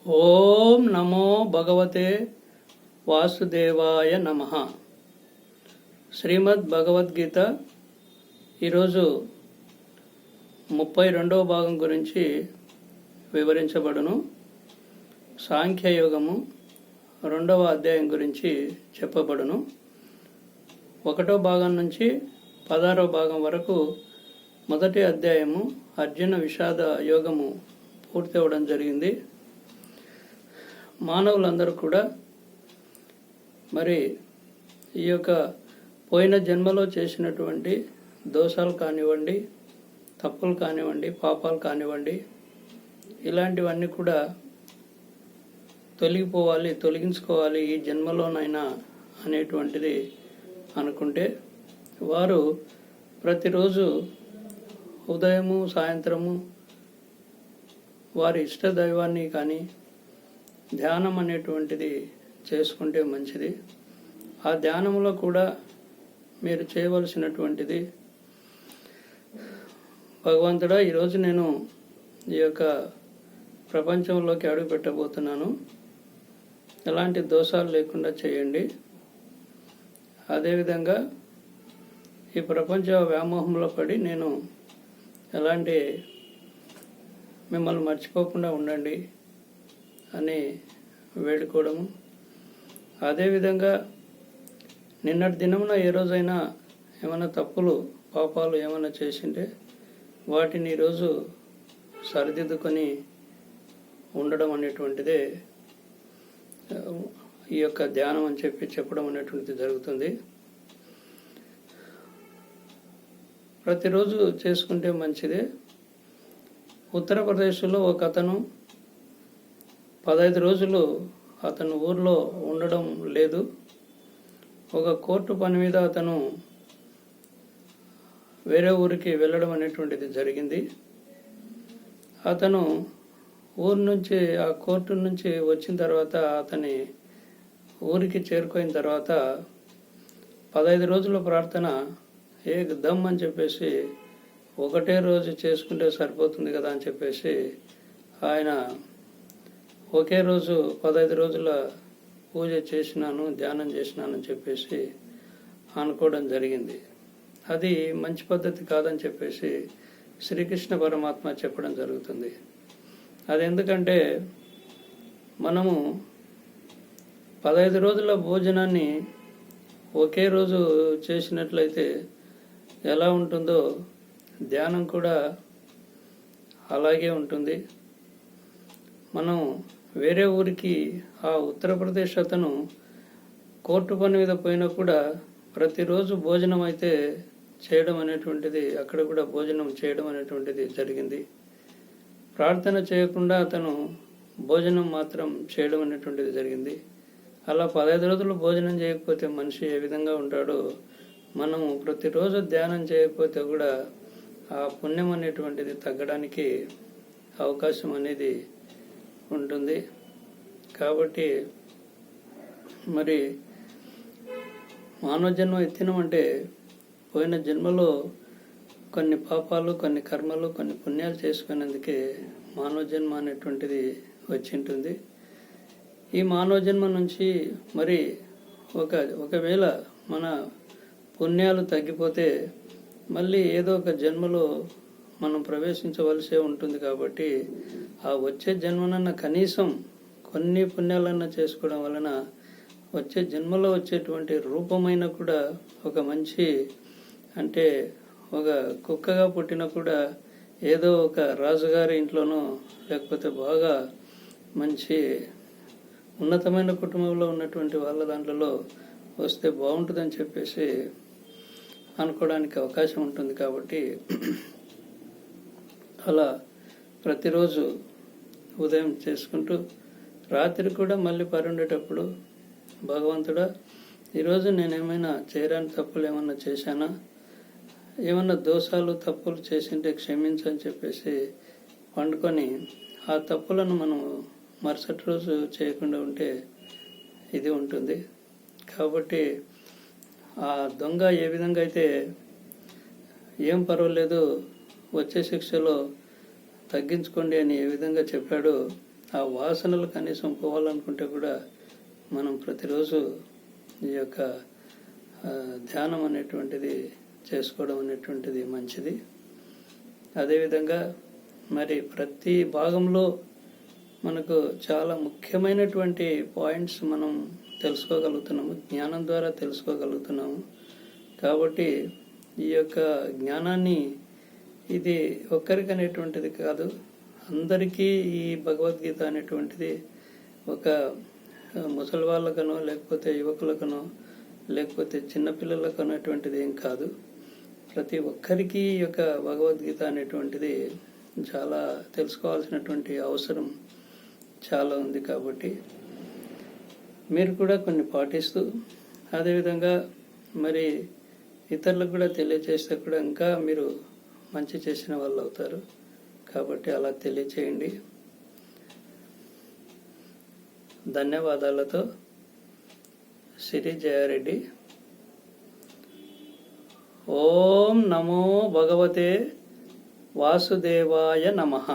ఓం నమో భగవతే వాసుదేవాయ నమః. శ్రీమద్ భగవద్గీత ఈరోజు 32వ భాగం గురించి వివరించబడును. సాంఖ్యయోగము 2వ అధ్యాయం గురించి చెప్పబడును. 1వ భాగం నుంచి 16వ భాగం వరకు మొదటి అధ్యాయము అర్జున విషాద యోగము పూర్తి అవ్వడం జరిగింది. మానవులందరూ కూడా మరి ఈ యొక్క పోయిన జన్మలో చేసినటువంటి దోషాలు కానివ్వండి, తప్పులు కానివ్వండి, పాపాలు కానివ్వండి, ఇలాంటివన్నీ కూడా తొలగించుకోవాలి ఈ జన్మలోనైనా అనేటువంటిది అనుకుంటే వారు ప్రతిరోజు ఉదయము సాయంత్రము వారి ఇష్ట దైవాన్ని కానీ ధ్యానం అనేటువంటిది చేసుకుంటే మంచిది. ఆ ధ్యానంలో కూడా మీరు చేయవలసినటువంటిది, భగవంతుడా, ఈరోజు నేను ఈ యొక్క ప్రపంచంలోకి అడుగు పెట్టబోతున్నాను, ఎలాంటి దోషాలు లేకుండా చేయండి. అదేవిధంగా ఈ ప్రపంచ వ్యామోహంలో పడి నేను ఎలాంటి మిమ్మల్ని మర్చిపోకుండా ఉండండి అని వేడుకోవడము. అదేవిధంగా నిన్నటి దినమున ఏ రోజైనా ఏమైనా తప్పులు పాపాలు ఏమైనా చేసింటే వాటిని ఈరోజు సరిదిద్దుకొని ఉండడం అనేటువంటిదే ఈ యొక్క ధ్యానం అని చెప్పడం అనేటువంటిది జరుగుతుంది. ప్రతిరోజు చేసుకుంటే మంచిదే. ఉత్తరప్రదేశ్లో ఒక అతను 15 రోజులు అతను ఊర్లో ఉండడం లేదు. ఒక కోర్టు పని మీద అతను వేరే ఊరికి వెళ్ళడం అనేటువంటిది జరిగింది. అతను ఊరు నుంచి ఆ కోర్టు నుంచి వచ్చిన తర్వాత అతని ఊరికి చేరుకోయిన తర్వాత 15 రోజుల ప్రార్థన దమ్ అని చెప్పేసి ఒకటే రోజు చేసుకుంటే సరిపోతుంది కదా అని చెప్పేసి ఆయన ఒకే రోజు 15 రోజుల పూజ చేసినాను, ధ్యానం చేసినాను అని చెప్పేసి అనుకోవడం జరిగింది. అది మంచి పద్ధతి కాదని చెప్పేసి శ్రీకృష్ణ పరమాత్మ చెప్పడం జరుగుతుంది. అది ఎందుకంటే మనము 15 రోజుల భోజనాన్ని ఒకే రోజు చేసినట్లయితే ఎలా ఉంటుందో ధ్యానం కూడా అలాగే ఉంటుంది. మనం వేరే ఊరికి ఆ ఉత్తరప్రదేశ్ అతను కోర్టు పని మీద పోయినా కూడా ప్రతిరోజు భోజనం అయితే చేయడం అనేటువంటిది, అక్కడ కూడా భోజనం చేయడం అనేటువంటిది జరిగింది. ప్రార్థన చేయకుండా అతను భోజనం మాత్రం చేయడం అనేటువంటిది జరిగింది. అలా 15 రోజులు భోజనం చేయకపోతే మనిషి ఏ విధంగా ఉంటాడో, మనము ప్రతిరోజు ధ్యానం చేయకపోతే కూడా ఆ పుణ్యం అనేటువంటిది తగ్గడానికి అవకాశం అనేది ఉంటుంది. కాబట్టి మరి మానవ జన్మ ఎత్తినమంటే పోయిన జన్మలో కొన్ని పాపాలు, కొన్ని కర్మలు, కొన్ని పుణ్యాలు చేసుకునేందుకే మానవ జన్మ అనేటువంటిది వచ్చింటుంది. ఈ మానవ జన్మ నుంచి మరి ఒకవేళ మన పుణ్యాలు తగ్గిపోతే మళ్ళీ ఏదో ఒక జన్మలో మనం ప్రవేశించవలసే ఉంటుంది. కాబట్టి ఆ వచ్చే జన్మనన్న కనీసం కొన్ని పుణ్యాలన్నా చేసుకోవడం వలన వచ్చే జన్మలో వచ్చేటువంటి రూపమైన కూడా ఒక మంచి, అంటే ఒక కుక్కగా పుట్టిన కూడా ఏదో ఒక రాజుగారి ఇంట్లోనో లేకపోతే బాగా మంచి ఉన్నతమైన కుటుంబంలో ఉన్నటువంటి వాళ్ళ దాంట్లో వస్తే బాగుంటుందని చెప్పేసి అనుకోవడానికి అవకాశం ఉంటుంది. కాబట్టి అలా ప్రతిరోజు ఉదయం చేసుకుంటూ రాత్రి కూడా మళ్ళీ పరుండేటప్పుడు, భగవంతుడా, ఈరోజు నేనేమైనా చేయరాని తప్పులు ఏమన్నా చేశానా, ఏమన్నా దోషాలు తప్పులు చేసింటే క్షమించని చెప్పేసి పండుకొని ఆ తప్పులను మనం మరుసటి రోజు చేయకుండా ఉంటే ఇది ఉంటుంది. కాబట్టి ఆ దొంగ ఏ విధంగా అయితే ఏం పర్వాలేదు వచ్చే శిక్షలో తగ్గించుకోండి అని ఏ విధంగా చెప్పాడో ఆ వాసనలు కనీసం పోవాలనుకుంటే కూడా మనం ప్రతిరోజు ఈ యొక్క ధ్యానం అనేటువంటిది చేసుకోవడం అనేటువంటిది మంచిది. అదేవిధంగా మరి ప్రతి భాగంలో మనకు చాలా ముఖ్యమైనటువంటి పాయింట్స్ మనం తెలుసుకోగలుగుతున్నాము, జ్ఞానం ద్వారా తెలుసుకోగలుగుతున్నాము. కాబట్టి ఈ యొక్క జ్ఞానాన్ని ఇది ఒక్కరికి అనేటువంటిది కాదు, అందరికీ ఈ భగవద్గీత అనేటువంటిది ఒక ముసలి వాళ్ళకనో లేకపోతే యువకులకనో లేకపోతే చిన్నపిల్లలకు అనేటువంటిది ఏం కాదు. ప్రతి ఒక్కరికి ఈ యొక్క భగవద్గీత అనేటువంటిది చాలా తెలుసుకోవాల్సినటువంటి అవసరం చాలా ఉంది. కాబట్టి మీరు కూడా కొన్ని పాటిస్తూ అదేవిధంగా మరి ఇతరులకు కూడా తెలియచేస్తే కూడా ఇంకా మీరు మంచి చేసిన వాళ్ళు అవుతారు. కాబట్టి అలా తెలియచేయండి. ధన్యవాదాలతో సిరి జయారెడ్డి. ఓం నమో భగవతే వాసుదేవాయ నమః.